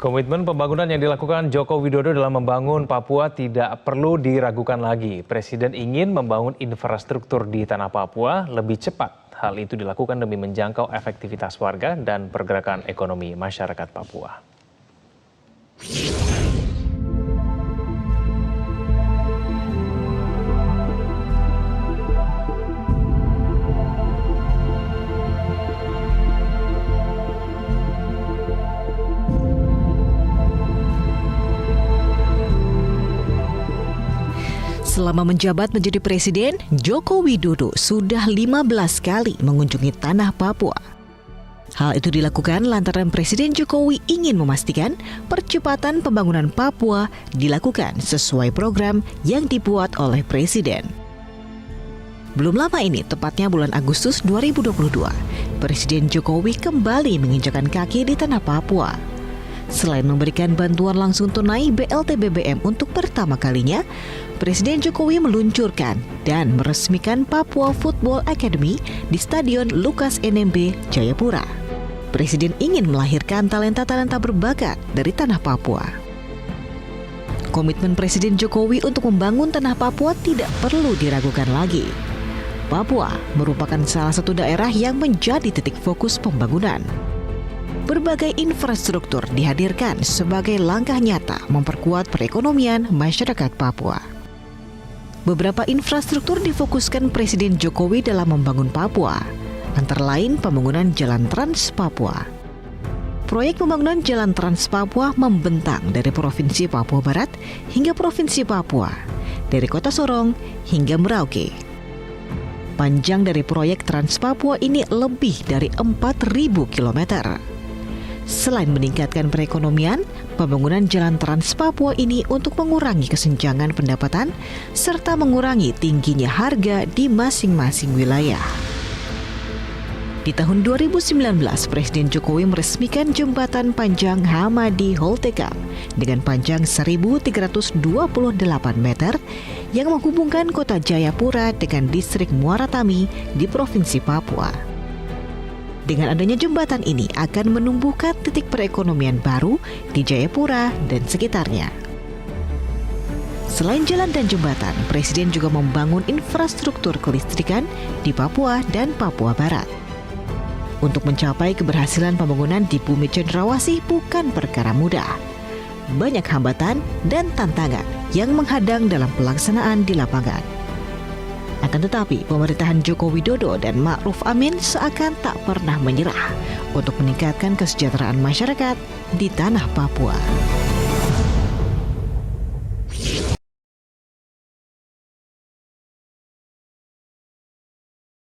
Komitmen pembangunan yang dilakukan Joko Widodo dalam membangun Papua tidak perlu diragukan lagi. Presiden ingin membangun infrastruktur di tanah Papua lebih cepat. Hal itu dilakukan demi menjangkau efektivitas warga dan pergerakan ekonomi masyarakat Papua. Selama menjabat menjadi presiden, Joko Widodo sudah 15 kali mengunjungi tanah Papua. Hal itu dilakukan lantaran Presiden Jokowi ingin memastikan percepatan pembangunan Papua dilakukan sesuai program yang dibuat oleh Presiden. Belum lama ini, tepatnya bulan Agustus 2022, Presiden Jokowi kembali menginjakan kaki di tanah Papua. Selain memberikan bantuan langsung tunai BLT BBM untuk pertama kalinya, Presiden Jokowi meluncurkan dan meresmikan Papua Football Academy di Stadion Lukas NMB, Jayapura. Presiden ingin melahirkan talenta-talenta berbakat dari tanah Papua. Komitmen Presiden Jokowi untuk membangun tanah Papua tidak perlu diragukan lagi. Papua merupakan salah satu daerah yang menjadi titik fokus pembangunan. Berbagai infrastruktur dihadirkan sebagai langkah nyata memperkuat perekonomian masyarakat Papua. Beberapa infrastruktur difokuskan Presiden Jokowi dalam membangun Papua, antara lain pembangunan Jalan Trans Papua. Proyek pembangunan Jalan Trans Papua membentang dari Provinsi Papua Barat hingga Provinsi Papua, dari Kota Sorong hingga Merauke. Panjang dari proyek Trans Papua ini lebih dari 4.000 kilometer. Selain meningkatkan perekonomian, pembangunan Jalan Trans Papua ini untuk mengurangi kesenjangan pendapatan serta mengurangi tingginya harga di masing-masing wilayah. Di tahun 2019, Presiden Jokowi meresmikan jembatan panjang Hamadi Holteka dengan panjang 1.328 meter yang menghubungkan kota Jayapura dengan distrik Muaratami di Provinsi Papua. Dengan adanya jembatan ini akan menumbuhkan titik perekonomian baru di Jayapura dan sekitarnya. Selain jalan dan jembatan, Presiden juga membangun infrastruktur kelistrikan di Papua dan Papua Barat. Untuk mencapai keberhasilan pembangunan di Bumi Cenderawasih bukan perkara mudah. Banyak hambatan dan tantangan yang menghadang dalam pelaksanaan di lapangan. Akan tetapi, pemerintahan Joko Widodo dan Ma'ruf Amin seakan tak pernah menyerah untuk meningkatkan kesejahteraan masyarakat di tanah Papua.